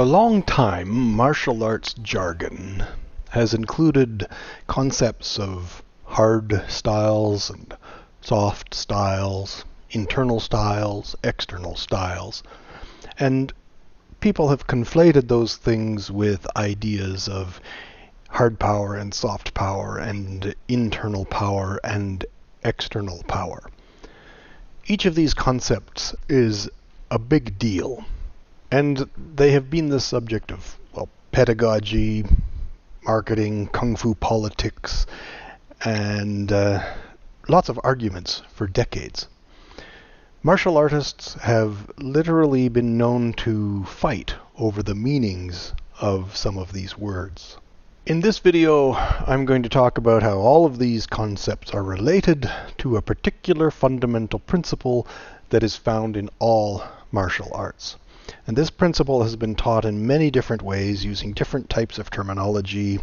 a long time, martial arts jargon has included concepts of hard styles and soft styles, internal styles, external styles, and people have conflated those things with ideas of hard power and soft power and internal power and external power. Each of these concepts is a big deal, and they have been the subject of, pedagogy, marketing, kung fu politics, and lots of arguments for decades. Martial artists have literally been known to fight over the meanings of some of these words. In this video, I'm going to talk about how all of these concepts are related to a particular fundamental principle that is found in all martial arts. And this principle has been taught in many different ways using different types of terminology.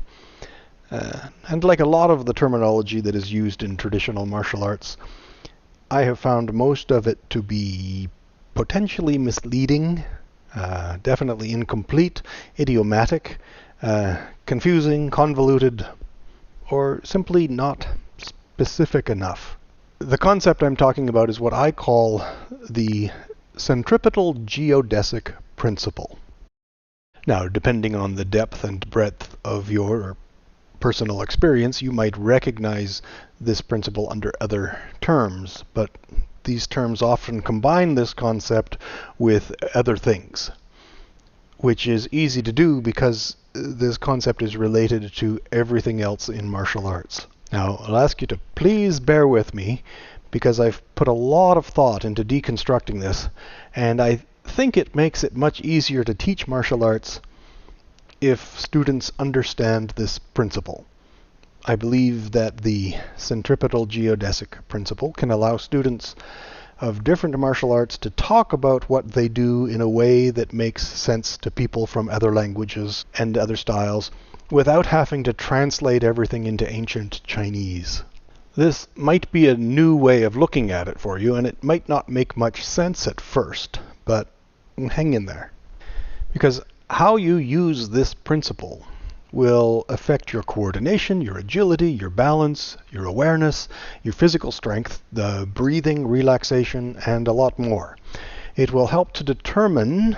And like a lot of the terminology that is used in traditional martial arts, I have found most of it to be potentially misleading, definitely incomplete, idiomatic, confusing, convoluted, or simply not specific enough. The concept I'm talking about is what I call the Centripetal Geodesic principle. Now, depending on the depth and breadth of your personal experience, you might recognize this principle under other terms, but these terms often combine this concept with other things, which is easy to do because this concept is related to everything else in martial arts. Now, I'll ask you to please bear with me because I've put a lot of thought into deconstructing this, and I think it makes it much easier to teach martial arts if students understand this principle. I believe that the Centripetal Geodesic principle can allow students of different martial arts to talk about what they do in a way that makes sense to people from other languages and other styles without having to translate everything into ancient Chinese. This might be a new way of looking at it for you, and it might not make much sense at first, but hang in there. Because how you use this principle will affect your coordination, your agility, your balance, your awareness, your physical strength, the breathing, relaxation, and a lot more. It will help to determine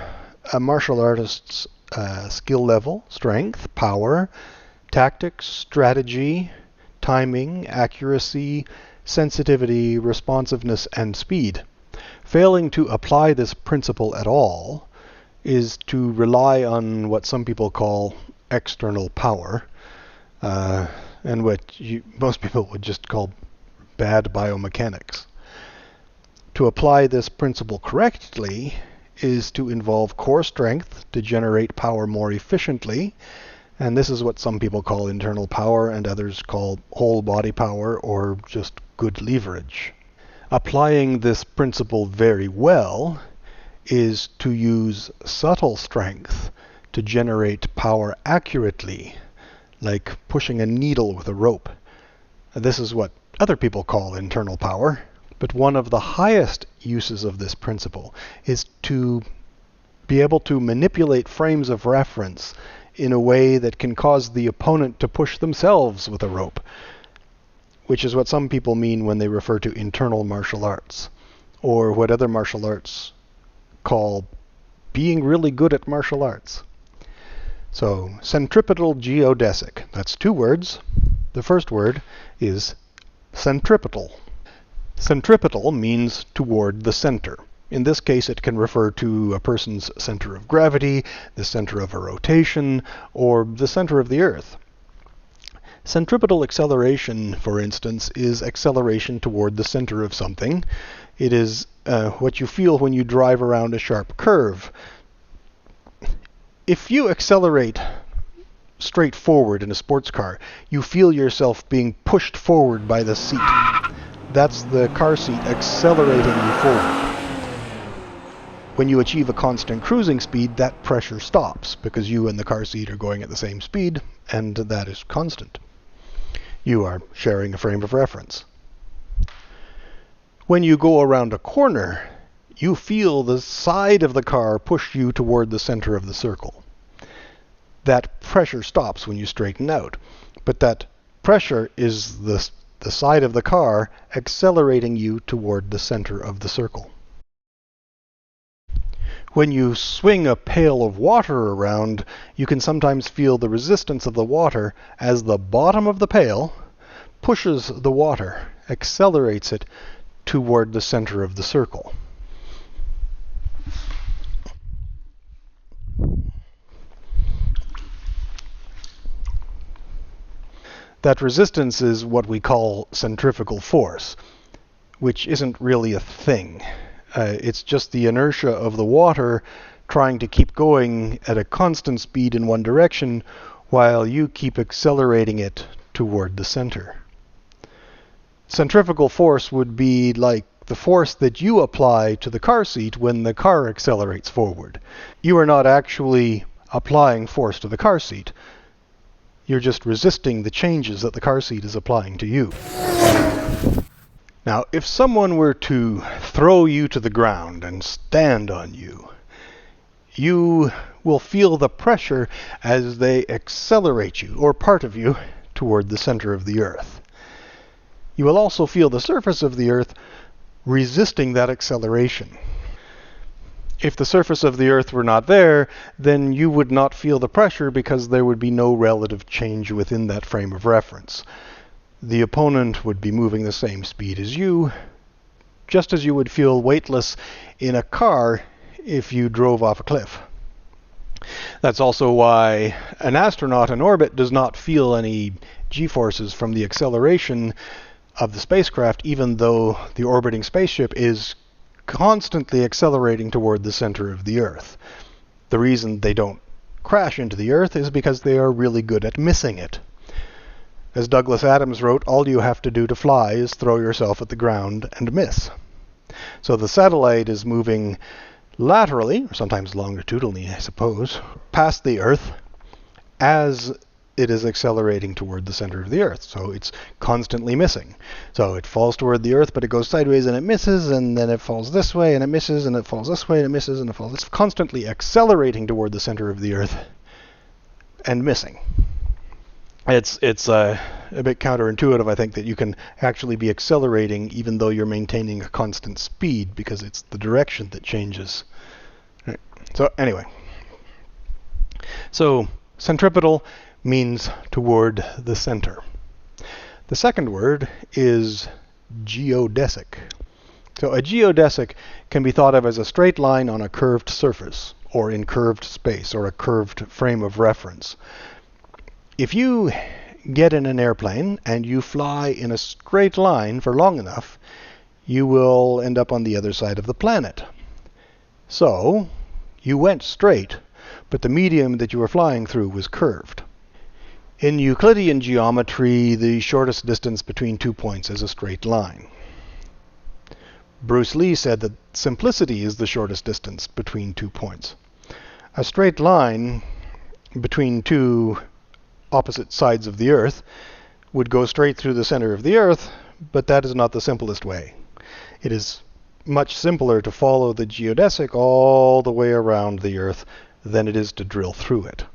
a martial artist's skill level, strength, power, tactics, strategy, timing, accuracy, sensitivity, responsiveness, and speed. Failing to apply this principle at all is to rely on what some people call external power, and what most people would just call bad biomechanics. To apply this principle correctly is to involve core strength to generate power more efficiently, and this is what some people call internal power and others call whole body power or just good leverage. Applying this principle very well is to use subtle strength to generate power accurately, like pushing a needle with a rope. This is what other people call internal power, but one of the highest uses of this principle is to be able to manipulate frames of reference in a way that can cause the opponent to push themselves with a rope, which is what some people mean when they refer to internal martial arts, or what other martial arts call being really good at martial arts. So, Centripetal Geodesic, that's two words. The first word is centripetal. Centripetal means toward the center. In this case, it can refer to a person's center of gravity, the center of a rotation, or the center of the earth. Centripetal acceleration, for instance, is acceleration toward the center of something. It is what you feel when you drive around a sharp curve. If you accelerate straight forward in a sports car, you feel yourself being pushed forward by the seat. That's the car seat accelerating you forward. When you achieve a constant cruising speed, that pressure stops because you and the car seat are going at the same speed, and that is constant. You are sharing a frame of reference. When you go around a corner, you feel the side of the car push you toward the center of the circle. that pressure stops when you straighten out. But that pressure is the side of the car accelerating you toward the center of the circle. When you swing a pail of water around, you can sometimes feel the resistance of the water as the bottom of the pail pushes the water, accelerates it toward the center of the circle. That resistance is what we call centrifugal force, which isn't really a thing. It's just the inertia of the water trying to keep going at a constant speed in one direction while you keep accelerating it toward the center. Centrifugal force would be like the force that you apply to the car seat when the car accelerates forward. You are not actually applying force to the car seat. You're just resisting the changes that the car seat is applying to you. Now, if someone were to throw you to the ground and stand on you, you will feel the pressure as they accelerate you, or part of you, toward the center of the earth. You will also feel the surface of the earth resisting that acceleration. If the surface of the earth were not there, then you would not feel the pressure because there would be no relative change within that frame of reference. The opponent would be moving the same speed as you, just as you would feel weightless in a car if you drove off a cliff. That's also why an astronaut in orbit does not feel any g-forces from the acceleration of the spacecraft, even though the orbiting spaceship is constantly accelerating toward the center of the Earth. The reason they don't crash into the Earth is because they are really good at missing it. As Douglas Adams wrote, all you have to do to fly is throw yourself at the ground and miss. So the satellite is moving laterally, or sometimes longitudinally, I suppose, past the Earth as it is accelerating toward the center of the Earth. So it's constantly missing. So it falls toward the Earth, but it goes sideways and it misses, and then it falls this way and it misses, and it falls this way and it misses, and it falls. It's constantly accelerating toward the center of the Earth and missing. It's a bit counterintuitive, I think, that you can actually be accelerating even though you're maintaining a constant speed, because it's the direction that changes. Right. So anyway, so centripetal means toward the center. The second word is geodesic. So a geodesic can be thought of as a straight line on a curved surface, or in curved space, or a curved frame of reference. If you get in an airplane and you fly in a straight line for long enough, you will end up on the other side of the planet. So, you went straight, but the medium that you were flying through was curved. In Euclidean geometry, the shortest distance between 2 points is a straight line. Bruce Lee said that simplicity is the shortest distance between 2 points. A straight line between two opposite sides of the Earth would go straight through the center of the Earth, but that is not the simplest way. It is much simpler to follow the geodesic all the way around the Earth than it is to drill through it.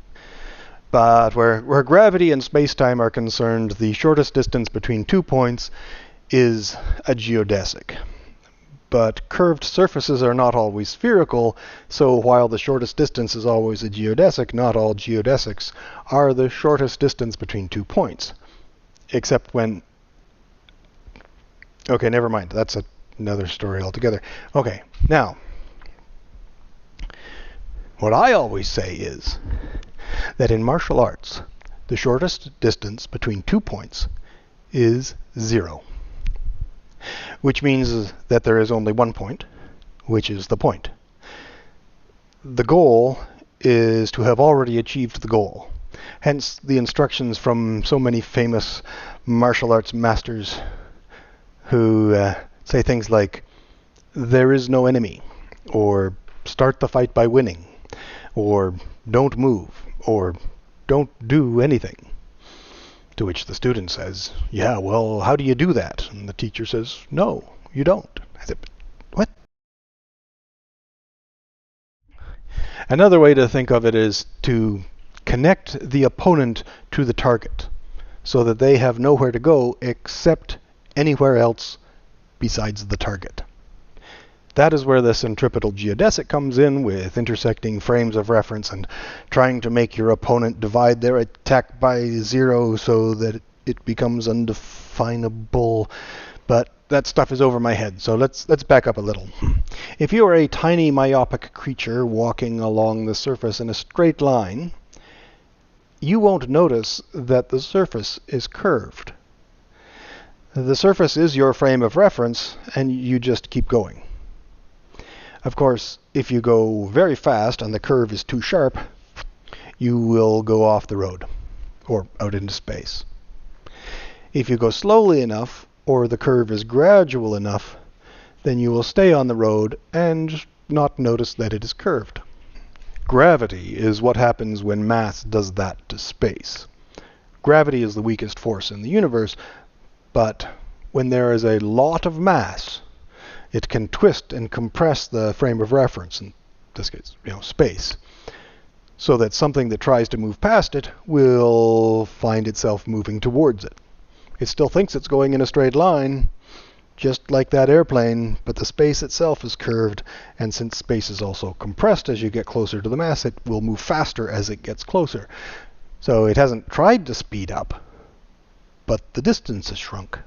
But where gravity and space-time are concerned, the shortest distance between 2 points is a geodesic. But curved surfaces are not always spherical, so while the shortest distance is always a geodesic, not all geodesics are the shortest distance between 2 points. Except when... Okay, never mind. That's another story altogether. Okay, now, what I always say is that in martial arts, the shortest distance between 2 points is 0. Which means that there is only 1 point, which is the point. The goal is to have already achieved the goal. Hence the instructions from so many famous martial arts masters who say things like, there is no enemy, or start the fight by winning, or don't move, or don't do anything. To which the student says, yeah, well, how do you do that? And the teacher says, no, you don't. I said, what? Another way to think of it is to connect the opponent to the target so that they have nowhere to go except anywhere else besides the target. That is where the Centripetal Geodesic comes in, with intersecting frames of reference and trying to make your opponent divide their attack by 0 so that it becomes undefinable. But that stuff is over my head, so let's back up a little. If you are a tiny myopic creature walking along the surface in a straight line, you won't notice that the surface is curved. The surface is your frame of reference, and you just keep going. Of course, if you go very fast and the curve is too sharp, you will go off the road or out into space. If you go slowly enough, or the curve is gradual enough, then you will stay on the road and not notice that it is curved. Gravity is what happens when mass does that to space. Gravity is the weakest force in the universe, but when there is a lot of mass, it can twist and compress the frame of reference, in this case, space, so that something that tries to move past it will find itself moving towards it. It still thinks it's going in a straight line, just like that airplane, but the space itself is curved, and since space is also compressed as you get closer to the mass, it will move faster as it gets closer. So it hasn't tried to speed up, but the distance has shrunk.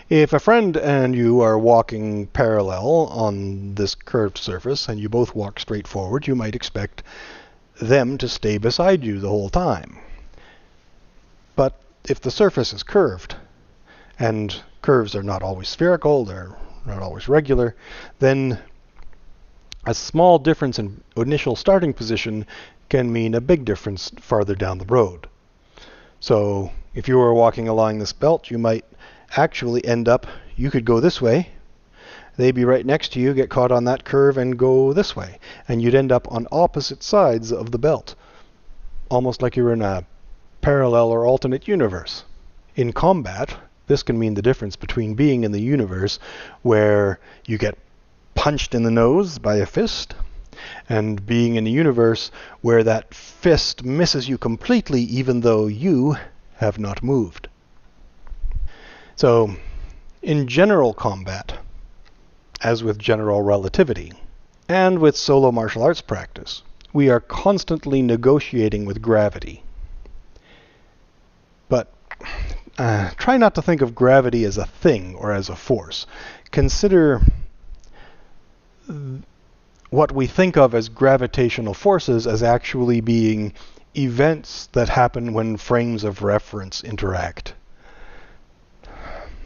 If a friend and you are walking parallel on this curved surface, and you both walk straight forward, you might expect them to stay beside you the whole time. But if the surface is curved, and curves are not always spherical, they're not always regular, then a small difference in initial starting position can mean a big difference farther down the road. So if you were walking along this belt, you might actually end up, you could go this way, they'd be right next to you, get caught on that curve and go this way, and you'd end up on opposite sides of the belt, almost like you're in a parallel or alternate universe. In combat, this can mean the difference between being in the universe where you get punched in the nose by a fist, and being in a universe where that fist misses you completely even though you have not moved. So, in general combat, as with general relativity, and with solo martial arts practice, we are constantly negotiating with gravity. But try not to think of gravity as a thing or as a force. Consider what we think of as gravitational forces as actually being events that happen when frames of reference interact.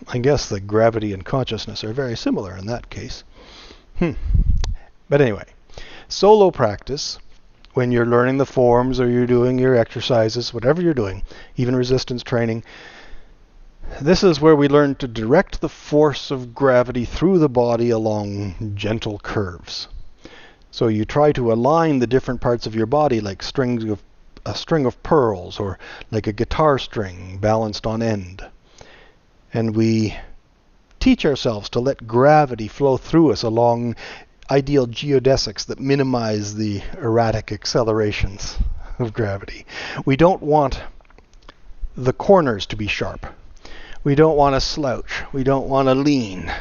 I guess that gravity and consciousness are very similar in that case. But anyway, solo practice, when you're learning the forms or you're doing your exercises, whatever you're doing, even resistance training, this is where we learn to direct the force of gravity through the body along gentle curves. So you try to align the different parts of your body like a string of pearls, or like a guitar string balanced on end. And we teach ourselves to let gravity flow through us along ideal geodesics that minimize the erratic accelerations of gravity. We don't want the corners to be sharp. We don't want to slouch. We don't want to lean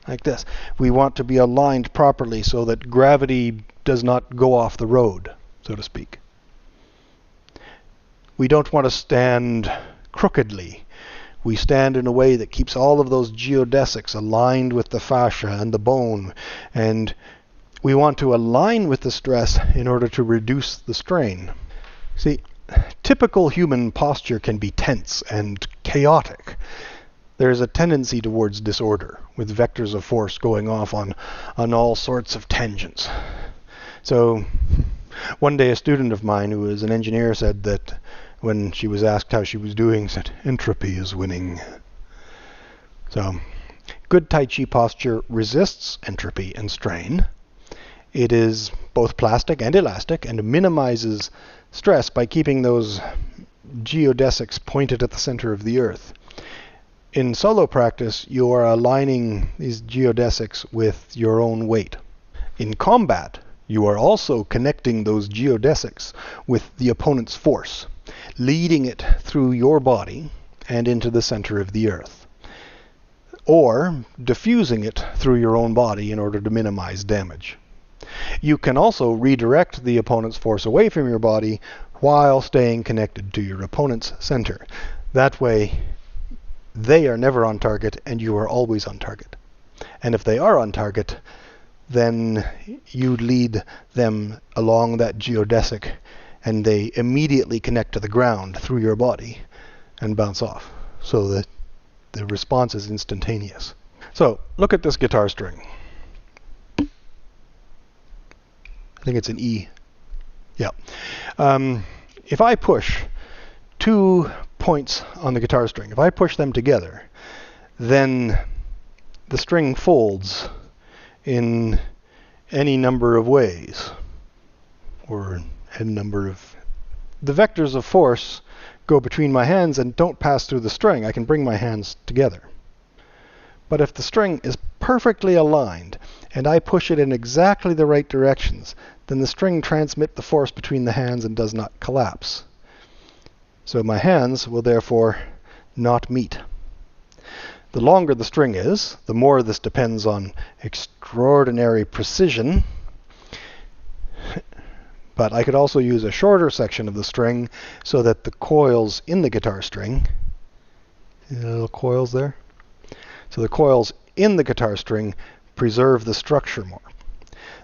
like this. We want to be aligned properly so that gravity does not go off the road, so to speak. We don't want to stand crookedly. We stand in a way that keeps all of those geodesics aligned with the fascia and the bone, and we want to align with the stress in order to reduce the strain. See, typical human posture can be tense and chaotic. There's a tendency towards disorder, with vectors of force going off on all sorts of tangents. So, one day a student of mine who is an engineer said that when she was asked how she was doing, said, "Entropy is winning." So, good Tai Chi posture resists entropy and strain. It is both plastic and elastic and minimizes stress by keeping those geodesics pointed at the center of the earth. In solo practice, you are aligning these geodesics with your own weight. In combat, you are also connecting those geodesics with the opponent's force, leading it through your body and into the center of the earth, or diffusing it through your own body in order to minimize damage. You can also redirect the opponent's force away from your body while staying connected to your opponent's center. That way, they are never on target and you are always on target. And if they are on target, then you lead them along that geodesic and they immediately connect to the ground through your body and bounce off, so that the response is instantaneous. So, look at this guitar string. I think it's an E. Yeah. If I push 2 points on the guitar string, if I push them together, then the string folds in any number of ways, or a number of... The vectors of force go between my hands and don't pass through the string. I can bring my hands together. But if the string is perfectly aligned and I push it in exactly the right directions, then the string transmits the force between the hands and does not collapse. So my hands will therefore not meet. The longer the string is, the more this depends on extraordinary precision. But I could also use a shorter section of the string so that the coils in the guitar string, see the little coils there? So the coils in the guitar string preserve the structure more.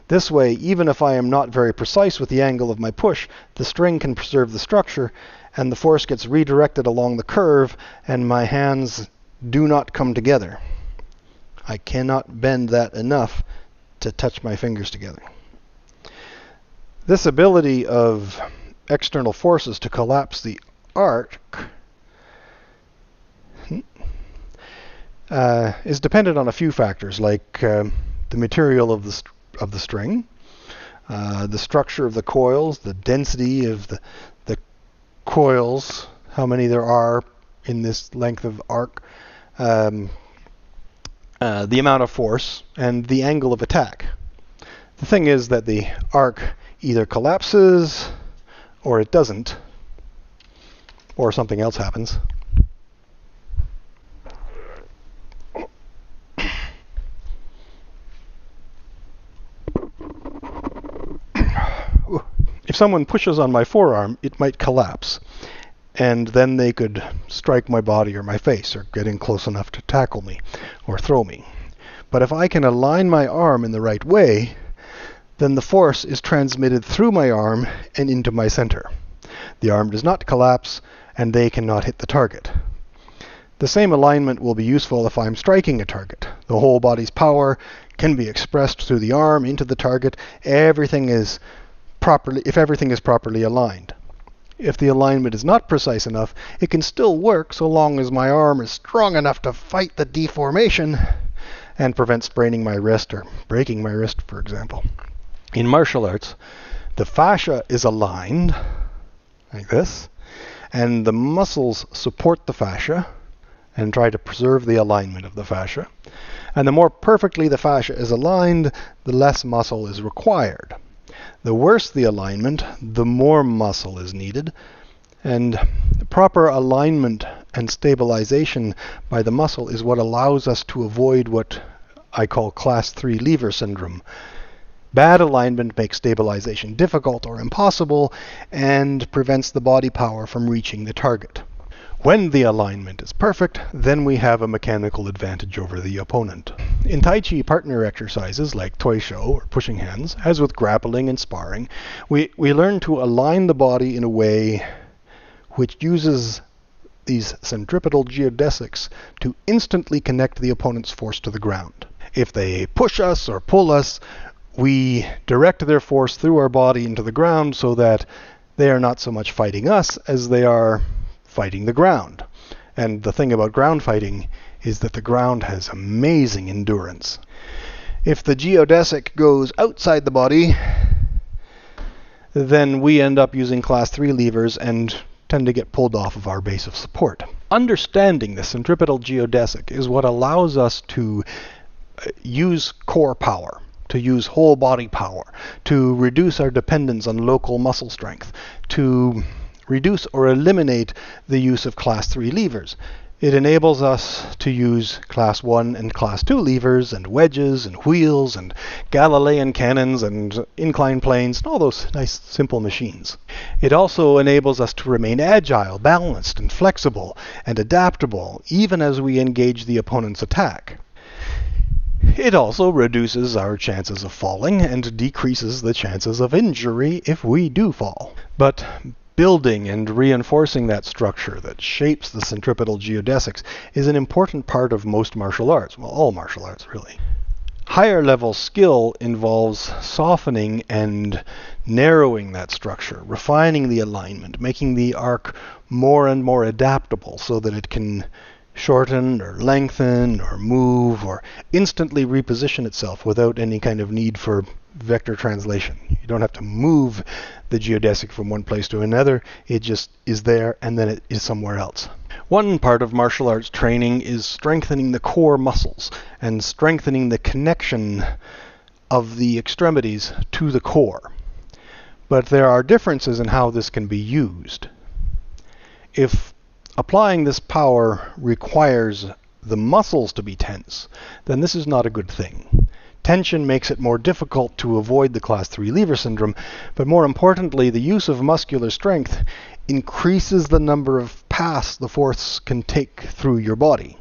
This way, even if I am not very precise with the angle of my push, the string can preserve the structure and the force gets redirected along the curve and my hands do not come together. I cannot bend that enough to touch my fingers together. This ability of external forces to collapse the arc is dependent on a few factors, like the material of the string, the structure of the coils, the density of the coils, how many there are in this length of arc, the amount of force, and the angle of attack. The thing is that the arc either collapses, or it doesn't, or something else happens. If someone pushes on my forearm, it might collapse, and then they could strike my body or my face, or get in close enough to tackle me or throw me. But if I can align my arm in the right way, then the force is transmitted through my arm and into my center. The arm does not collapse, and they cannot hit the target. The same alignment will be useful if I'm striking a target. The whole body's power can be expressed through the arm into the target. If everything is properly aligned. If the alignment is not precise enough, it can still work so long as my arm is strong enough to fight the deformation and prevent spraining my wrist or breaking my wrist, for example. In martial arts, the fascia is aligned like this, and the muscles support the fascia and try to preserve the alignment of the fascia. And the more perfectly the fascia is aligned, the less muscle is required. The worse the alignment, the more muscle is needed, and proper alignment and stabilization by the muscle is what allows us to avoid what I call class 3 lever syndrome. Bad alignment makes stabilization difficult or impossible and prevents the body power from reaching the target. When the alignment is perfect, then we have a mechanical advantage over the opponent. In Tai Chi partner exercises like Toi Shou or pushing hands, as with grappling and sparring, we learn to align the body in a way which uses these centripetal geodesics to instantly connect the opponent's force to the ground. If they push us or pull us, we direct their force through our body into the ground so that they are not so much fighting us as they are fighting the ground. And the thing about ground fighting is that the ground has amazing endurance. If the geodesic goes outside the body, then we end up using class 3 levers and tend to get pulled off of our base of support. Understanding the centripetal geodesic is what allows us to use core power, to use whole body power, to reduce our dependence on local muscle strength, to reduce or eliminate the use of Class 3 levers. It enables us to use Class 1 and Class 2 levers and wedges and wheels and Galilean cannons and inclined planes and all those nice simple machines. It also enables us to remain agile, balanced, and flexible and adaptable even as we engage the opponent's attack. It also reduces our chances of falling and decreases the chances of injury if we do fall. But building and reinforcing that structure that shapes the centripetal geodesics is an important part of most martial arts. Well, all martial arts, really. Higher level skill involves softening and narrowing that structure, refining the alignment, making the arc more and more adaptable so that it can shorten or lengthen or move or instantly reposition itself without any kind of need for vector translation. You don't have to move the geodesic from one place to another. It just is there and then it is somewhere else. One part of martial arts training is strengthening the core muscles and strengthening the connection of the extremities to the core. But there are differences in how this can be used. If applying this power requires the muscles to be tense, then this is not a good thing. Tension makes it more difficult to avoid the Class 3 lever syndrome, but more importantly, the use of muscular strength increases the number of paths the force can take through your body.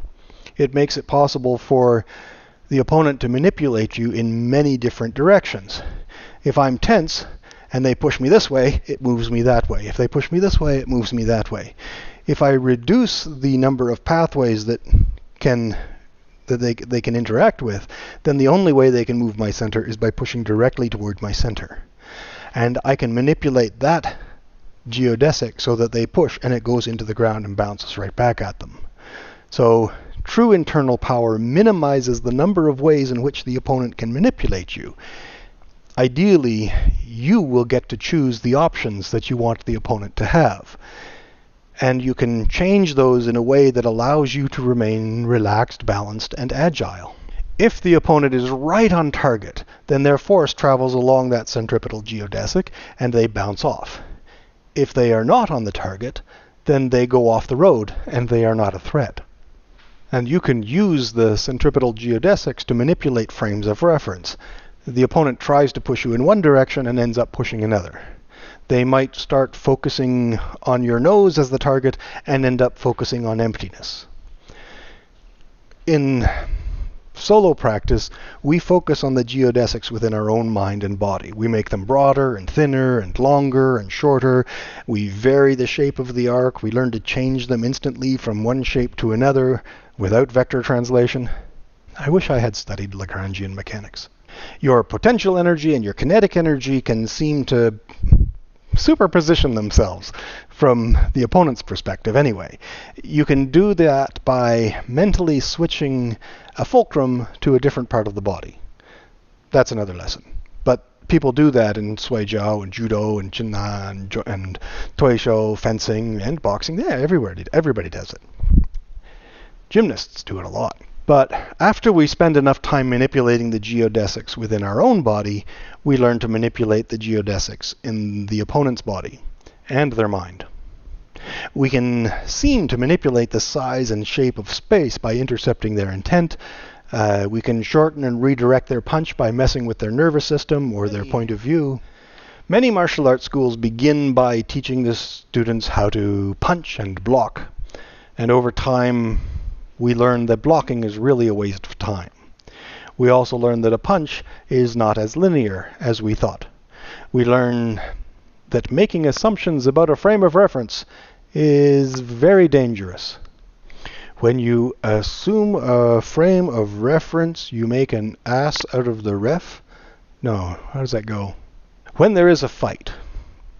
It makes it possible for the opponent to manipulate you in many different directions. If I'm tense and they push me this way, it moves me that way. If they push me this way, it moves me that way. If I reduce the number of pathways that they can interact with, then the only way they can move my center is by pushing directly toward my center. And I can manipulate that geodesic so that they push and it goes into the ground and bounces right back at them. So true internal power minimizes the number of ways in which the opponent can manipulate you. Ideally, you will get to choose the options that you want the opponent to have. And you can change those in a way that allows you to remain relaxed, balanced, and agile. If the opponent is right on target, then their force travels along that centripetal geodesic and they bounce off. If they are not on the target, then they go off the road and they are not a threat. And you can use the centripetal geodesics to manipulate frames of reference. The opponent tries to push you in one direction and ends up pushing another. They might start focusing on your nose as the target and end up focusing on emptiness. In solo practice, we focus on the geodesics within our own mind and body. We make them broader and thinner and longer and shorter. We vary the shape of the arc. We learn to change them instantly from one shape to another without vector translation. I wish I had studied Lagrangian mechanics. Your potential energy and your kinetic energy can seem to superposition themselves from the opponent's perspective anyway. You can do that by mentally switching a fulcrum to a different part of the body. That's another lesson. But people do that in Sui Jiao and Judo and Jinna and Toisho, fencing and boxing. Yeah, everybody does it. Gymnasts do it a lot. But after we spend enough time manipulating the geodesics within our own body, we learn to manipulate the geodesics in the opponent's body and their mind. We can seem to manipulate the size and shape of space by intercepting their intent. We can shorten and redirect their punch by messing with their nervous system or their point of view. Many martial arts schools begin by teaching the students how to punch and block. And over time, we learn that blocking is really a waste of time. We also learn that a punch is not as linear as we thought. We learn that making assumptions about a frame of reference is very dangerous. When you assume a frame of reference, you make an ass out of the ref? No, how does that go? When there is a fight,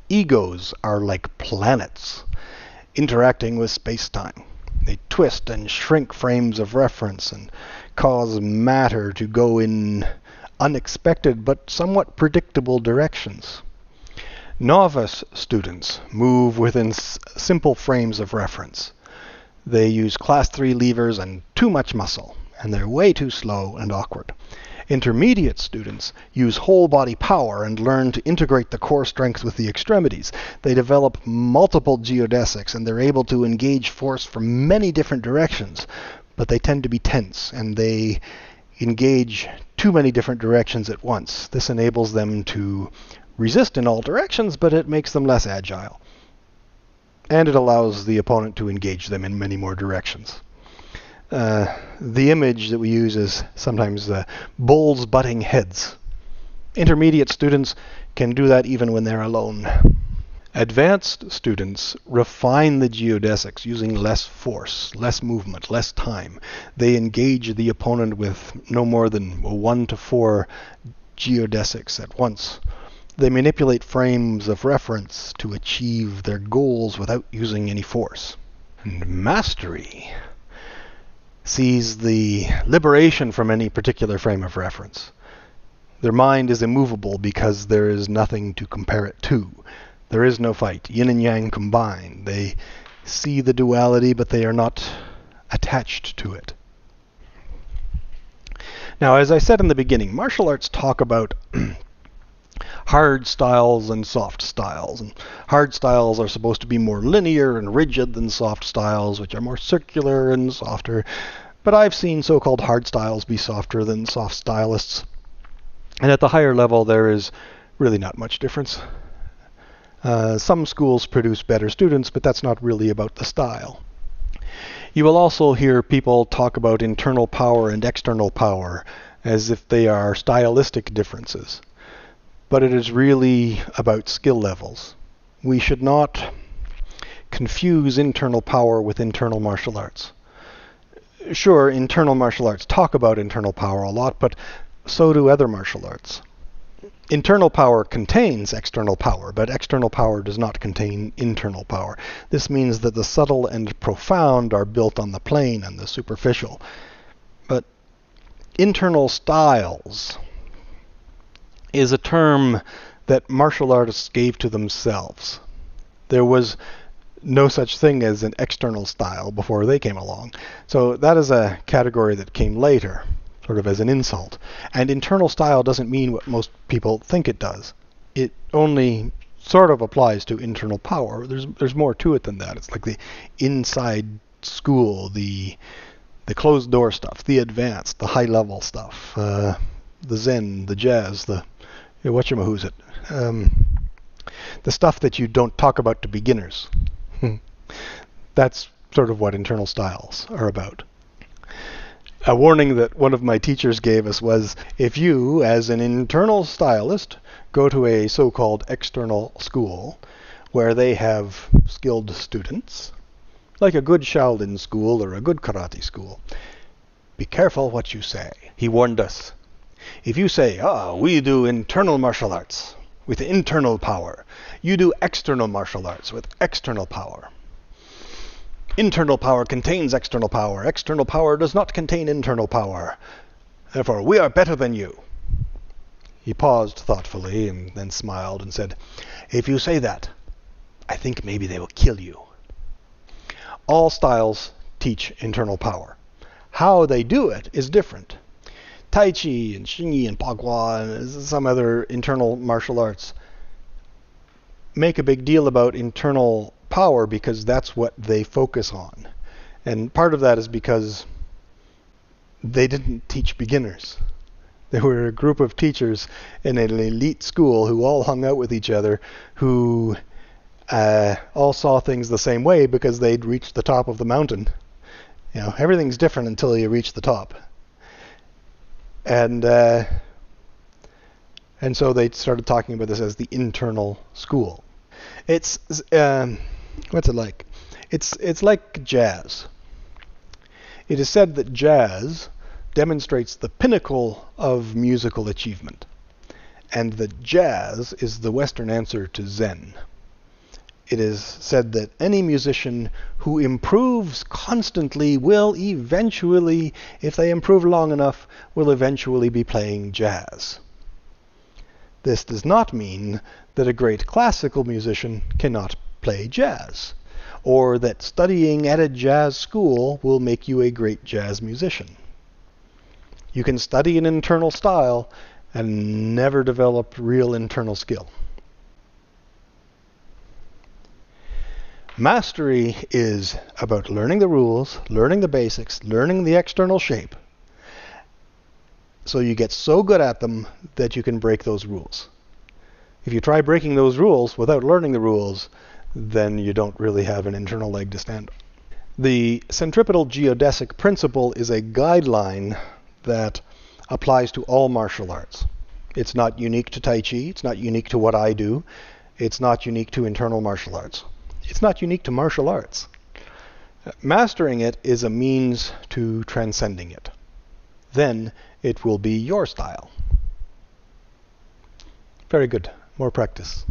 egos are like planets interacting with space-time. They twist and shrink frames of reference and cause matter to go in unexpected but somewhat predictable directions. Novice students move within simple frames of reference. They use Class 3 levers and too much muscle, and they're way too slow and awkward. Intermediate students use whole body power and learn to integrate the core strength with the extremities. They develop multiple geodesics and they're able to engage force from many different directions, but they tend to be tense and they engage too many different directions at once. This enables them to resist in all directions, but it makes them less agile. And it allows the opponent to engage them in many more directions. The image that we use is sometimes bulls butting heads. Intermediate students can do that even when they're alone. Advanced students refine the geodesics using less force, less movement, less time. They engage the opponent with no more than 1 to 4 geodesics at once. They manipulate frames of reference to achieve their goals without using any force. And mastery sees the liberation from any particular frame of reference. Their mind is immovable because there is nothing to compare it to. There is no fight. Yin and yang combine. They see the duality, but they are not attached to it. Now, as I said in the beginning, martial arts talk about hard styles and soft styles. And hard styles are supposed to be more linear and rigid than soft styles, which are more circular and softer. But I've seen so-called hard styles be softer than soft stylists. And at the higher level, there is really not much difference. Some schools produce better students, but that's not really about the style. You will also hear people talk about internal power and external power as if they are stylistic differences. But it is really about skill levels. We should not confuse internal power with internal martial arts. Sure, internal martial arts talk about internal power a lot, but so do other martial arts. Internal power contains external power, but external power does not contain internal power. This means that the subtle and profound are built on the plane and the superficial. But internal styles is a term that martial artists gave to themselves. There was no such thing as an external style before they came along. So that is a category that came later, sort of as an insult. And internal style doesn't mean what most people think it does. It only sort of applies to internal power. There's more to it than that. It's like the inside school, the closed door stuff, the advanced, the high level stuff, the Zen, the jazz, the whatchamahoo's it, the stuff that you don't talk about to beginners. That's sort of what internal styles are about. A warning that one of my teachers gave us was, if you, as an internal stylist, go to a so-called external school where they have skilled students, like a good Shaolin school or a good karate school, be careful what you say. He warned us. If you say, we do internal martial arts with internal power, you do external martial arts with external power. Internal power contains external power. External power does not contain internal power. Therefore, we are better than you. He paused thoughtfully and then smiled and said, if you say that, I think maybe they will kill you. All styles teach internal power. How they do it is different. Tai Chi and Xingyi and Bagua and some other internal martial arts make a big deal about internal power because that's what they focus on. And part of that is because they didn't teach beginners. There were a group of teachers in an elite school who all hung out with each other, who all saw things the same way because they'd reached the top of the mountain. You know, everything's different until you reach the top. And so they started talking about this as the internal school. It's what's it like? It's like jazz. It is said that jazz demonstrates the pinnacle of musical achievement, and that jazz is the Western answer to Zen. It is said that any musician who improves constantly will eventually, if they improve long enough, will eventually be playing jazz. This does not mean that a great classical musician cannot play jazz, or that studying at a jazz school will make you a great jazz musician. You can study an internal style and never develop real internal skill. Mastery is about learning the rules, learning the basics, learning the external shape, so you get so good at them that you can break those rules. If you try breaking those rules without learning the rules, then you don't really have an internal leg to stand on. The Centripetal Geodesic principle is a guideline that applies to all martial arts. It's not unique to Tai Chi. It's not unique to what I do. It's not unique to internal martial arts. It's not unique to martial arts. Mastering it is a means to transcending it. Then it will be your style. Very good. More practice.